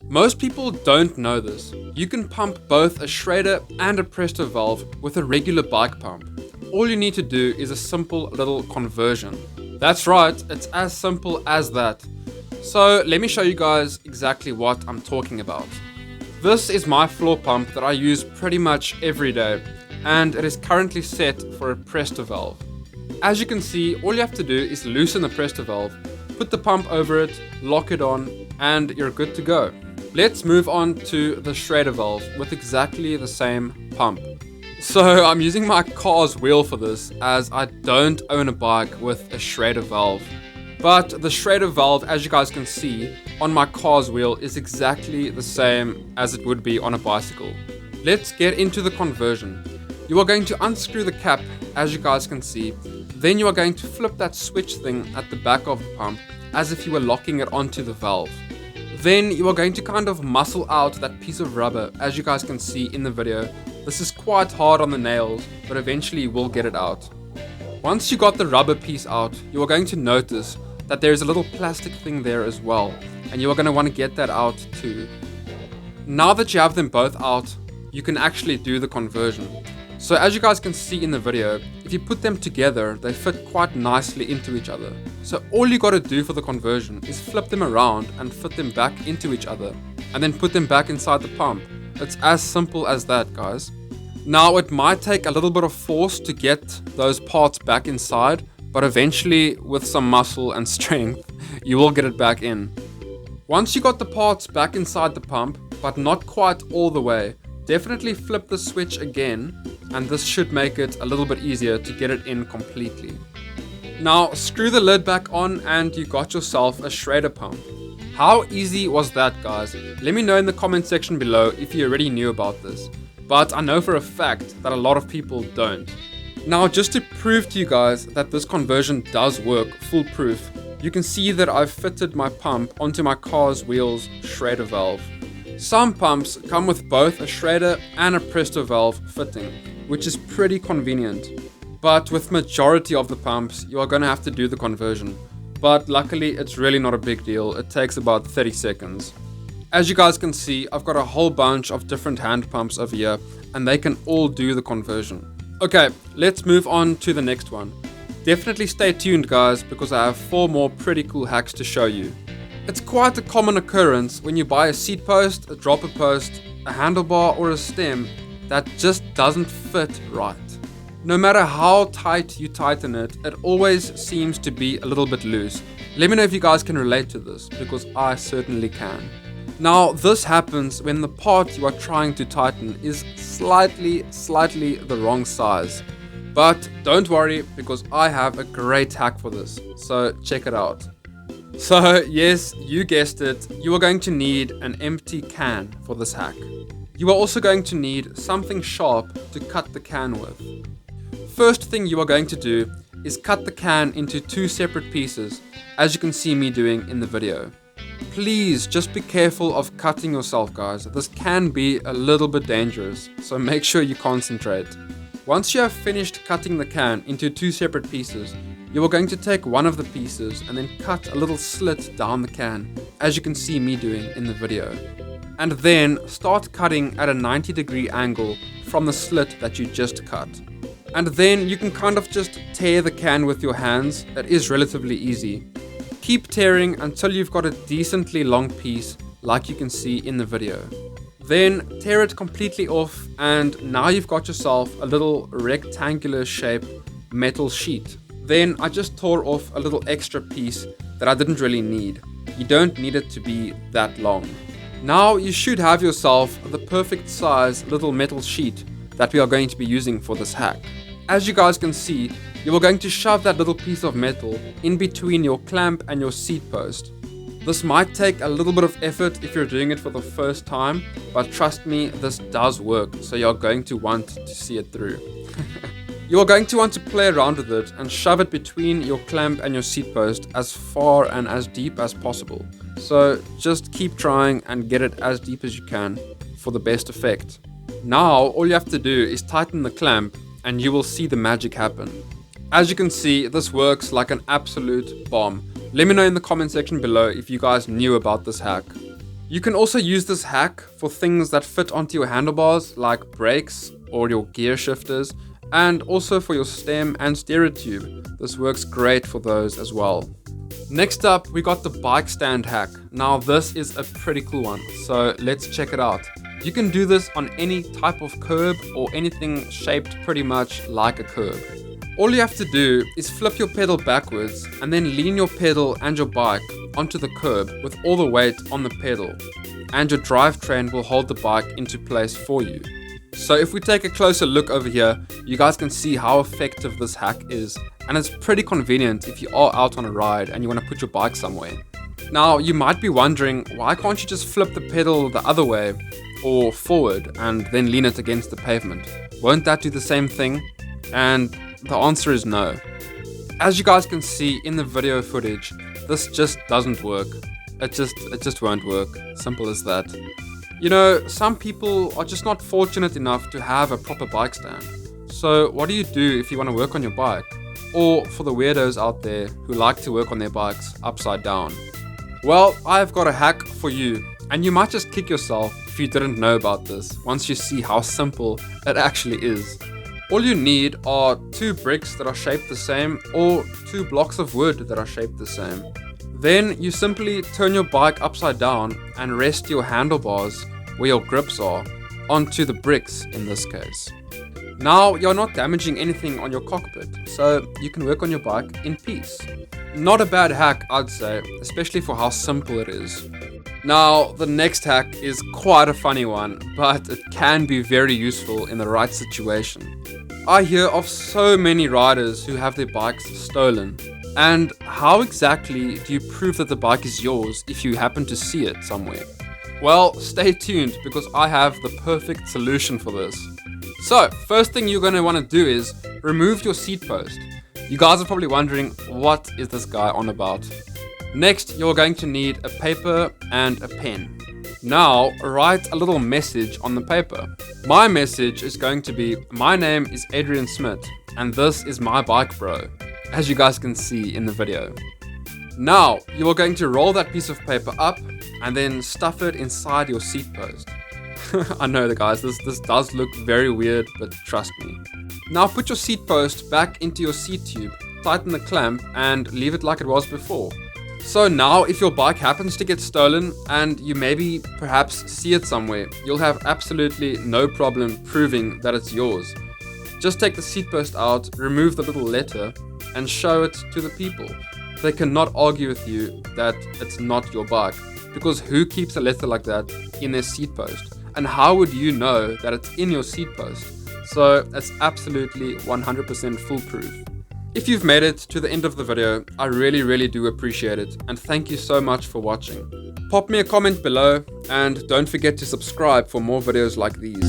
Most people don't know this. You can pump both a Schrader and a Presto valve with a regular bike pump. All you need to do is a simple little conversion. That's right, it's as simple as that. So let me show you guys exactly what I'm talking about. This is my floor pump that I use pretty much every day, and it is currently set for a Presto valve. As you can see, all you have to do is loosen the Presto valve, put the pump over it, lock it on, and you're good to go. Let's move on to the Schrader valve with exactly the same pump. So I'm using my car's wheel for this, as I don't own a bike with a Schrader valve. But the Schrader valve, as you guys can see, on my car's wheel is exactly the same as it would be on a bicycle. Let's get into the conversion. You are going to unscrew the cap, as you guys can see. Then you are going to flip that switch thing at the back of the pump as if you were locking it onto the valve. Then you are going to kind of muscle out that piece of rubber, as you guys can see in the video. This is quite hard on the nails, but eventually you will get it out. Once you got the rubber piece out, you are going to notice that there is a little plastic thing there as well, and you are going to want to get that out too. Now that you have them both out, you can actually do the conversion. So as you guys can see in the video, if you put them together, they fit quite nicely into each other. So all you got to do for the conversion is flip them around and fit them back into each other, and then put them back inside the pump. It's as simple as that, guys. Now it might take a little bit of force to get those parts back inside, but eventually with some muscle and strength, you will get it back in. Once you got the parts back inside the pump, but not quite all the way, definitely flip the switch again, and this should make it a little bit easier to get it in completely. Now screw the lid back on and you got yourself a Schrader pump. How easy was that, guys? Let me know in the comment section below if you already knew about this, but I know for a fact that a lot of people don't. Now just to prove to you guys that this conversion does work foolproof, you can see that I've fitted my pump onto my car's wheel's Schrader valve. Some pumps come with both a Schrader and a Presto valve fitting, which is pretty convenient. But with majority of the pumps, you are going to have to do the conversion. But luckily, it's really not a big deal. It takes about 30 seconds. As you guys can see, I've got a whole bunch of different hand pumps over here, and they can all do the conversion. Okay, let's move on to the next one. Definitely stay tuned, guys, because I have 4 more pretty cool hacks to show you. It's quite a common occurrence when you buy a seat post, a dropper post, a handlebar or a stem that just doesn't fit right. No matter how tight you tighten it, it always seems to be a little bit loose. Let me know if you guys can relate to this, because I certainly can. Now this happens when the part you are trying to tighten is slightly the wrong size. But don't worry, because I have a great hack for this, so check it out. So yes, you guessed it, you are going to need an empty can for this hack. You are also going to need something sharp to cut the can with. First thing you are going to do is cut the can into 2 separate pieces, as you can see me doing in the video. Please just be careful of cutting yourself, guys. This can be a little bit dangerous, so make sure you concentrate. Once you have finished cutting the can into 2 separate pieces, you are going to take one of the pieces and then cut a little slit down the can, as you can see me doing in the video. And then start cutting at a 90-degree angle from the slit that you just cut. And then you can kind of just tear the can with your hands. It is relatively easy. Keep tearing until you've got a decently long piece, like you can see in the video. Then tear it completely off, and now you've got yourself a little rectangular shaped metal sheet. Then I just tore off a little extra piece that I didn't really need. You don't need it to be that long. Now you should have yourself the perfect size little metal sheet that we are going to be using for this hack. As you guys can see, you are going to shove that little piece of metal in between your clamp and your seat post. This might take a little bit of effort if you're doing it for the first time, but trust me, this does work, so you're going to want to see it through. You are going to want to play around with it and shove it between your clamp and your seat post as far and as deep as possible. So just keep trying and get it as deep as you can for the best effect. Now all you have to do is tighten the clamp and you will see the magic happen. As you can see, this works like an absolute bomb. Let me know in the comment section below if you guys knew about this hack. You can also use this hack for things that fit onto your handlebars like brakes or your gear shifters, and also for your stem and steerer tube. This works great for those as well. Next up, we got the bike stand hack. Now this is a pretty cool one, so let's check it out. You can do this on any type of curb or anything shaped pretty much like a curb. All you have to do is flip your pedal backwards and then lean your pedal and your bike onto the curb with all the weight on the pedal, and your drivetrain will hold the bike into place for you. So if we take a closer look over here, you guys can see how effective this hack is, and it's pretty convenient if you are out on a ride and you want to put your bike somewhere. Now you might be wondering, why can't you just flip the pedal the other way or forward and then lean it against the pavement? Won't that do the same thing? And the answer is no. As you guys can see in the video footage, this just doesn't work. It just won't work. Simple as that. You know, some people are just not fortunate enough to have a proper bike stand. So what do you do if you want to work on your bike? Or for the weirdos out there who like to work on their bikes upside down? Well, I've got a hack for you, and you might just kick yourself if you didn't know about this once you see how simple it actually is. All you need are 2 bricks that are shaped the same, or 2 blocks of wood that are shaped the same. Then you simply turn your bike upside down and rest your handlebars, where your grips are, onto the bricks in this case. Now you're not damaging anything on your cockpit, so you can work on your bike in peace. Not a bad hack, I'd say, especially for how simple it is. Now the next hack is quite a funny one, but it can be very useful in the right situation. I hear of so many riders who have their bikes stolen. And how exactly do you prove that the bike is yours if you happen to see it somewhere? Well, stay tuned because I have the perfect solution for this. So, first thing you're going to want to do is remove your seat post. You guys are probably wondering, what is this guy on about? Next, you're going to need a paper and a pen. Now, write a little message on the paper. My message is going to be, my name is Adrian Smit, and this is my bike bro, as you guys can see in the video. Now, you are going to roll that piece of paper up and then stuff it inside your seat post. I know guys, this does look very weird, but trust me. Now put your seat post back into your seat tube, tighten the clamp and leave it like it was before. So now if your bike happens to get stolen and you maybe perhaps see it somewhere, you'll have absolutely no problem proving that it's yours. Just take the seat post out, remove the little letter and show it to the people. They cannot argue with you that it's not your bike, because who keeps a letter like that in their seat post? And how would you know that it's in your seat post? So it's absolutely 100% foolproof. If you've made it to the end of the video, I really do appreciate it, and thank you so much for watching. Pop me a comment below and don't forget to subscribe for more videos like these.